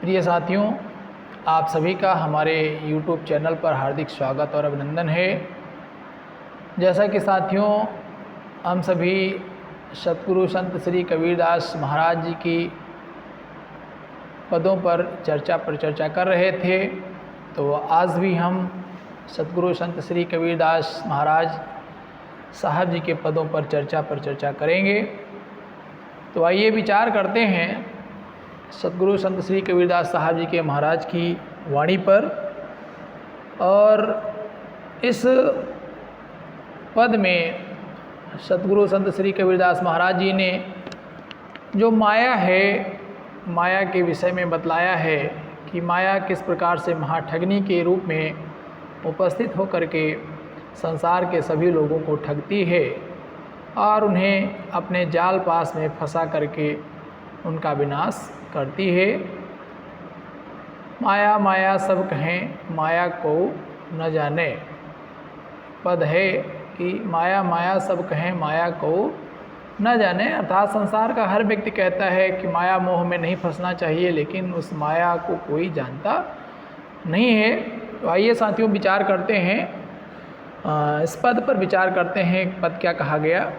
प्रिय साथियों, आप सभी का हमारे YouTube चैनल पर हार्दिक स्वागत और अभिनंदन है। जैसा कि साथियों, हम सभी सतगुरु संत श्री कबीरदास महाराज जी की पदों पर चर्चा कर रहे थे, तो आज भी हम सतगुरु संत श्री कबीरदास महाराज साहब जी के पदों पर चर्चा करेंगे। तो आइए विचार करते हैं सतगुरु संत श्री कबीरदास साहब जी के महाराज की वाणी पर। और इस पद में सतगुरु संत श्री कबीरदास महाराज जी ने जो माया है, माया के विषय में बतलाया है कि माया किस प्रकार से महाठगनी के रूप में उपस्थित होकर के संसार के सभी लोगों को ठगती है और उन्हें अपने जाल पास में फंसा करके उनका विनाश करती है। माया माया सब कहें, माया को न जाने। पद है कि माया माया सब कहें, माया को न जाने। अर्थात संसार का हर व्यक्ति कहता है कि माया मोह में नहीं फंसना चाहिए, लेकिन उस माया को कोई जानता नहीं है। तो आइए साथियों विचार करते हैं, इस पद पर विचार करते हैं। पद क्या कहा गया?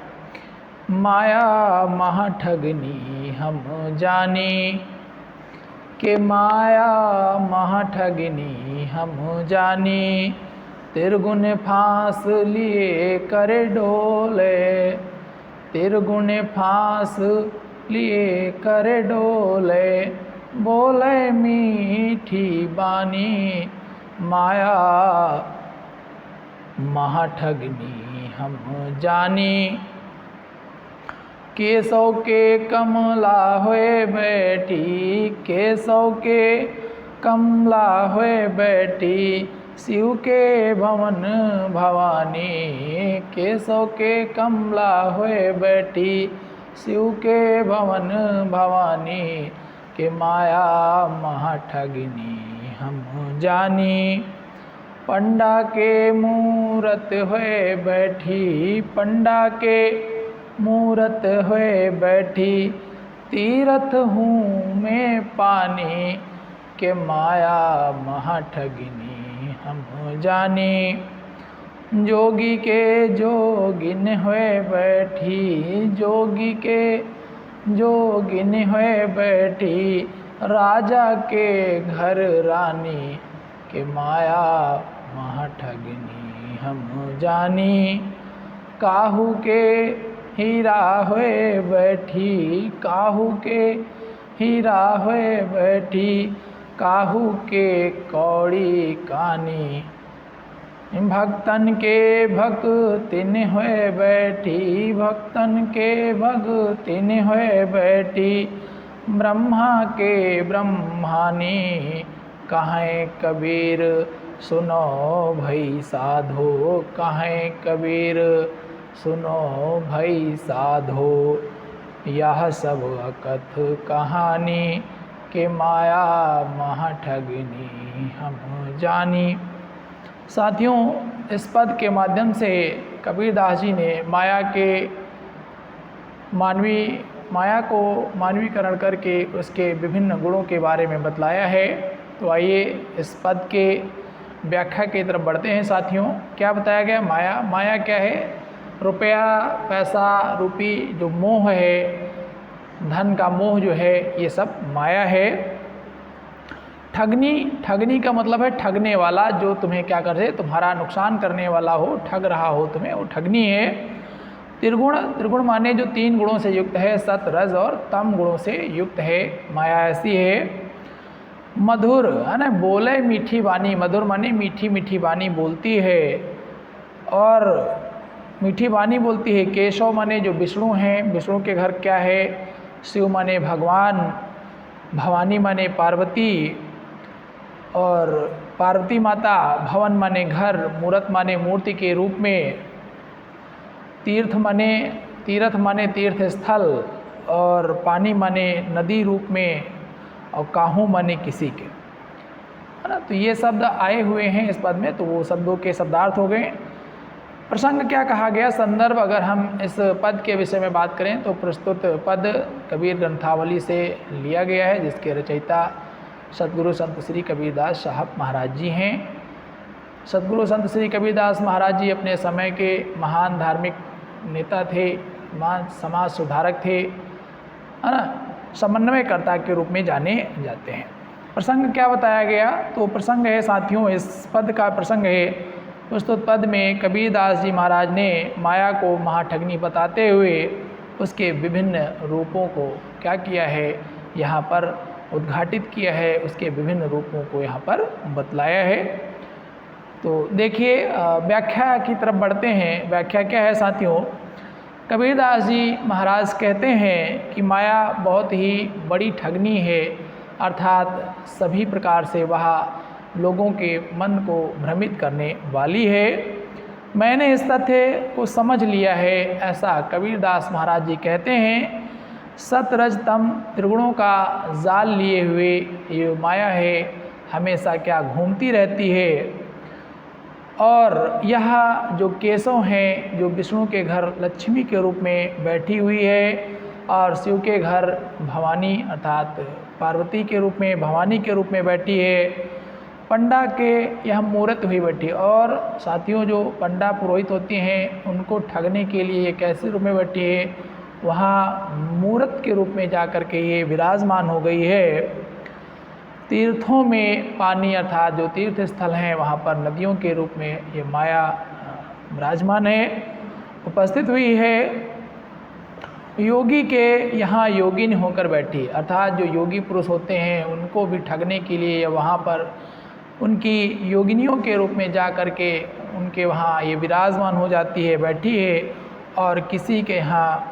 माया महाठगनी हम जाने, के माया महाठगनी हम जाने। तिरगुन फांस लिए करे डोले, तिरगुन फांस लिए करे डोले। बोले मीठी बानी, माया महाठगनी हम जानी। केशव के कमला हुए बैठी, केशव के कमला हुए बैठी। शिव के भवन भवानी, केशव के कमला हुए बैठी। शिव के भवन भवानी, के माया महाठगनी हम जानी। पंडा के मूरत हुए बैठी, पंडा के मूरत हुए बैठी। तीरथ हूँ मैं पानी, के माया महाठगनी हम जानी। जोगी के जोगिन हुए बैठी, जोगी के जोगिन हुए बैठी। राजा के घर रानी, के माया महाठगनी हम जानी। काहू के हीरा हुए बैठी, काहू के हीरा हुए बैठी। काहू के कौड़ी कानी, भक्तन के भक्तिन हुए बैठी, भक्तन के भक्तिन हुए बैठी। ब्रह्मा के ब्रह्मानी, कहें कबीर सुनो भई साधो। कहें कबीर सुनो भई साधो। यह सब अकथ कहानी, के माया महाठगनी हम जानी। साथियों, इस पद के माध्यम से कबीरदास जी ने माया को मानवीकरण करके उसके विभिन्न गुणों के बारे में बतलाया है। तो आइए इस पद के व्याख्या की तरफ बढ़ते हैं। साथियों, क्या बताया गया? माया माया क्या है? रुपया पैसा रूपी जो मोह है, धन का मोह जो है, ये सब माया है। ठगनी, ठगनी का मतलब है ठगने वाला, जो तुम्हें क्या करे, तुम्हारा नुकसान करने वाला हो, ठग रहा हो तुम्हें, वो ठगनी है। त्रिगुण, त्रिगुण माने जो 3 गुणों से युक्त है, सत रज और तम गुणों से युक्त है, माया ऐसी है। मधुर है ना, बोले मीठी वाणी, मधुर माने मीठी मीठी वाणी बोलती है और मीठी वाणी बोलती है। केशव माने जो विष्णु हैं, विष्णु के घर क्या है? शिव माने भगवान, भवानी माने पार्वती और पार्वती माता। भवन माने घर, मूर्त माने मूर्ति के रूप में। तीर्थ माने तीर्थ स्थल और पानी माने नदी रूप में और काहू माने किसी के, है ना। तो ये शब्द आए हुए हैं इस पद में, तो वो शब्दों के शब्दार्थ हो गए। प्रसंग क्या कहा गया, संदर्भ अगर हम इस पद के विषय में बात करें तो प्रस्तुत पद कबीर ग्रंथावली से लिया गया है, जिसके रचयिता सतगुरु संत श्री कबीरदास साहब महाराज जी हैं। सतगुरु संत श्री कबीरदास महाराज जी अपने समय के महान धार्मिक नेता थे, महान समाज सुधारक थे, है ना, समन्वयकर्ता के रूप में जाने जाते हैं। प्रसंग क्या बताया गया? तो प्रसंग है साथियों, इस पद का प्रसंग है, प्रस्तुत पद में कबीरदास जी महाराज ने माया को महाठगनी बताते हुए उसके विभिन्न रूपों को क्या किया है, यहाँ पर उद्घाटित किया है, उसके विभिन्न रूपों को यहाँ पर बतलाया है। तो देखिए व्याख्या की तरफ बढ़ते हैं। व्याख्या क्या है साथियों? कबीरदास जी महाराज कहते हैं कि माया बहुत ही बड़ी ठगनी है, अर्थात सभी प्रकार से वह लोगों के मन को भ्रमित करने वाली है। मैंने इस तथ्य को समझ लिया है, ऐसा कबीरदास महाराज जी कहते हैं। सत रज तम त्रिगुणों का जाल लिए हुए ये माया है, हमेशा क्या घूमती रहती है, और यह जो केशव हैं, जो विष्णु के घर लक्ष्मी के रूप में बैठी हुई है और शिव के घर भवानी अर्थात पार्वती के रूप में, भवानी के रूप में बैठी है, पंडा के यह मूर्त हुई बैठी। और साथियों जो पंडा पुरोहित होती हैं उनको ठगने के लिए ये कैसे रूप में बैठी है, वहाँ मूर्त के रूप में जा कर के ये विराजमान हो गई है। तीर्थों में पानी अर्थात जो तीर्थ स्थल हैं वहाँ पर नदियों के रूप में ये माया विराजमान है, उपस्थित हुई है। योगी के यहाँ योगिन होकर बैठी, अर्थात जो योगी पुरुष होते हैं उनको भी ठगने के लिए या वहाँ पर उनकी योगिनियों के रूप में जा कर के उनके वहाँ ये विराजमान हो जाती है, बैठी है। और किसी के यहाँ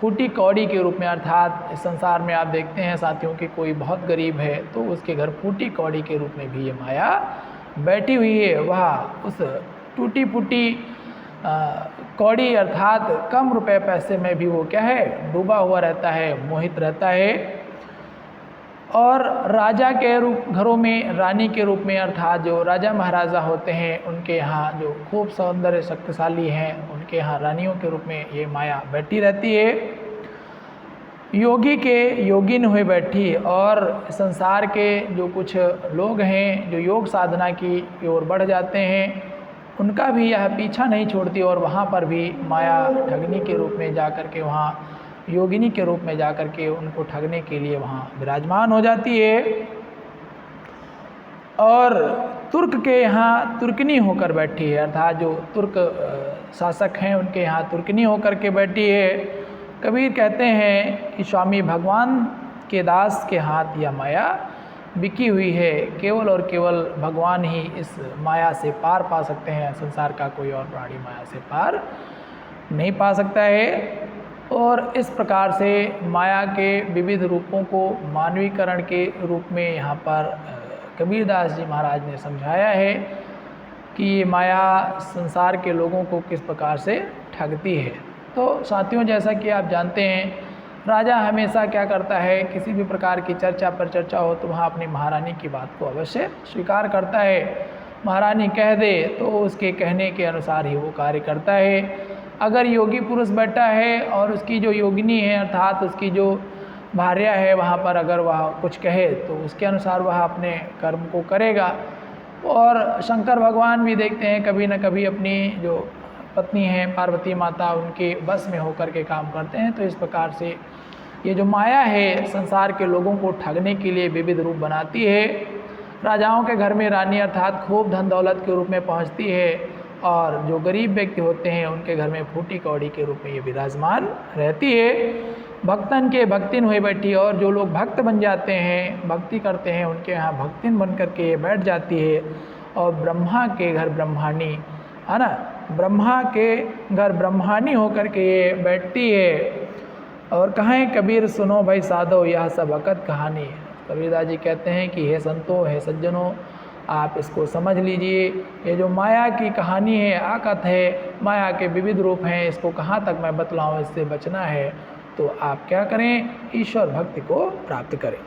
फूटी कौड़ी के रूप में, अर्थात इस संसार में आप देखते हैं साथियों कि कोई बहुत गरीब है तो उसके घर फूटी कौड़ी के रूप में भी ये माया बैठी हुई है। वह उस टूटी फूटी कौड़ी अर्थात कम रुपए पैसे में भी वो क्या है, डूबा हुआ रहता है, मोहित रहता है। और राजा के घरों में रानी के रूप में, अर्थात जो राजा महाराजा होते हैं उनके यहाँ जो खूब सौंदर्य शक्तिशाली हैं उनके यहाँ रानियों के रूप में ये माया बैठी रहती है। योगी के योगिन हुए बैठी, और संसार के जो कुछ लोग हैं जो योग साधना की ओर बढ़ जाते हैं उनका भी यह पीछा नहीं छोड़ती, और वहाँ पर भी माया ठगनी के रूप में जा कर के, वहाँ योगिनी के रूप में जा कर के उनको ठगने के लिए वहाँ विराजमान हो जाती है। और तुर्क के यहाँ तुर्कनी होकर बैठी है, अर्थात जो तुर्क शासक हैं उनके यहाँ तुर्कनी होकर के बैठी है। कबीर कहते हैं कि स्वामी भगवान के दास के हाथ यह माया बिकी हुई है, केवल और केवल भगवान ही इस माया से पार पा सकते हैं, संसार का कोई और प्राणी माया से पार नहीं पा सकता है। और इस प्रकार से माया के विविध रूपों को मानवीकरण के रूप में यहाँ पर कबीरदास जी महाराज ने समझाया है कि ये माया संसार के लोगों को किस प्रकार से ठगती है। तो साथियों जैसा कि आप जानते हैं, राजा हमेशा क्या करता है, किसी भी प्रकार की चर्चा पर चर्चा हो तो वहाँ अपनी महारानी की बात को अवश्य स्वीकार करता है। महारानी कह दे तो उसके कहने के अनुसार ही वो कार्य करता है। अगर योगी पुरुष बैठा है और उसकी जो योगिनी है अर्थात उसकी जो भार्या है वहाँ पर अगर वह कुछ कहे तो उसके अनुसार वह अपने कर्म को करेगा। और शंकर भगवान भी देखते हैं कभी न कभी अपनी जो पत्नी हैं पार्वती माता उनके बस में होकर के काम करते हैं। तो इस प्रकार से ये जो माया है संसार के लोगों को ठगने के लिए विविध रूप बनाती है। राजाओं के घर में रानी अर्थात खूब धन दौलत के रूप में पहुँचती है, और जो गरीब व्यक्ति होते हैं उनके घर में फूटी कौड़ी के रूप में ये विराजमान रहती है। भक्तन के भक्तिन हुए बैठी, और जो लोग भक्त बन जाते हैं, भक्ति करते हैं, उनके यहाँ भक्तिन बन करके ये बैठ जाती है। और ब्रह्मा के घर ब्रह्माणी, है ना, ब्रह्मा के घर ब्रह्माणी होकर के ये बैठती है। और कहें कबीर सुनो भाई साधो यह सब हकत कहानी। कबीरदास जी कहते हैं कि हे संतों, हे सज्जनों, आप इसको समझ लीजिए, ये जो माया की कहानी है, आकत है, माया के विविध रूप हैं, इसको कहाँ तक मैं बतलाऊँ, इससे बचना है तो आप क्या करें, ईश्वर भक्ति को प्राप्त करें।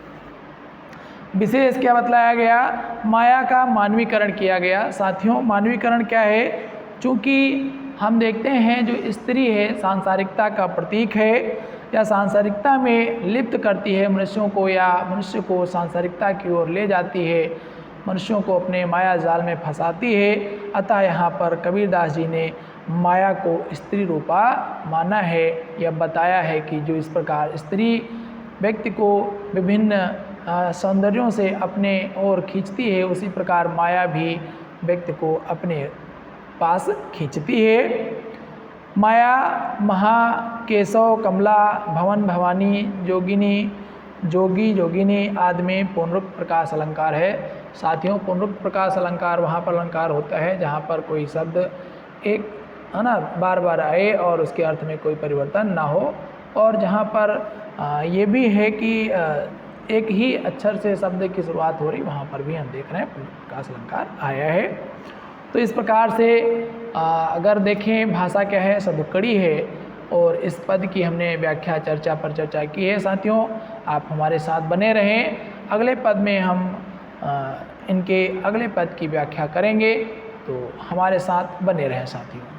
विशेष क्या बतलाया गया, माया का मानवीकरण किया गया। साथियों मानवीकरण क्या है, चूँकि हम देखते हैं जो स्त्री है सांसारिकता का प्रतीक है, या सांसारिकता में लिप्त करती है मनुष्यों को, या मनुष्य को सांसारिकता की ओर ले जाती है, मनुष्यों को अपने माया जाल में फंसाती है। अतः यहाँ पर कबीरदास जी ने माया को स्त्री रूपा माना है, यह बताया है कि जो इस प्रकार स्त्री व्यक्ति को विभिन्न सौंदर्यों से अपने ओर खींचती है, उसी प्रकार माया भी व्यक्ति को अपने पास खींचती है। माया महा केशव कमला भवन भवानी जोगिनी जोगी जोगिनी आदि में पुनरुक्त प्रकाश अलंकार है। साथियों, पुनरुक्त प्रकाश अलंकार वहाँ पर अलंकार होता है जहाँ पर कोई शब्द एक है ना बार बार आए और उसके अर्थ में कोई परिवर्तन ना हो, और जहाँ पर ये भी है कि एक ही अक्षर से शब्द की शुरुआत हो रही, वहाँ पर भी हम देख रहे हैं पुनरुक्त प्रकाश अलंकार आया है। तो इस प्रकार से अगर देखें भाषा क्या है, सदुक्कड़ी है, और इस पद की हमने व्याख्या चर्चा पर चर्चा की है। साथियों, आप हमारे साथ बने रहें। अगले पद में हम इनके अगले पद की व्याख्या करेंगे, तो हमारे साथ बने रहें साथियों।